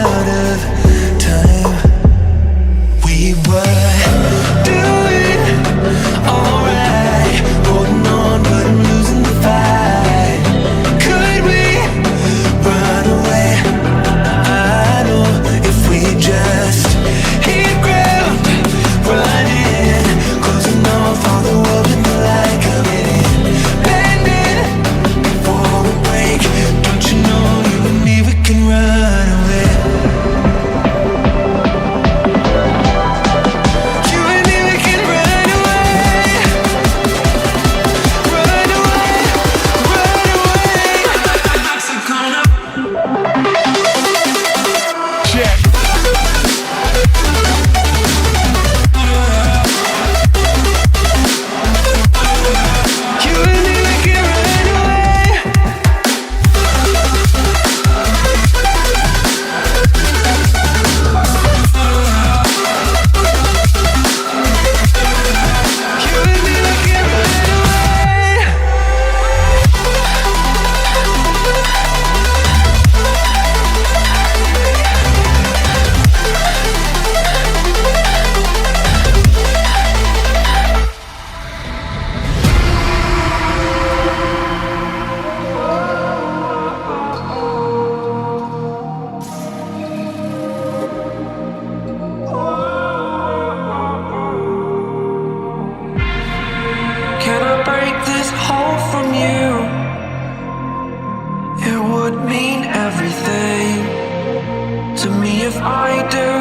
out of time. We were doing alright, holding on, but I'm losing the fight. Could we run away? I know if we just hit ground running, closing off all the world with the light coming in, bending before we break. Don't you know you and me, we can run away. You and me, we can run away. Run away, run away. I'm gonna check. You and me, we can run away. You and me, we can run away. Can I break this hold from you? It would mean everything to me if I do.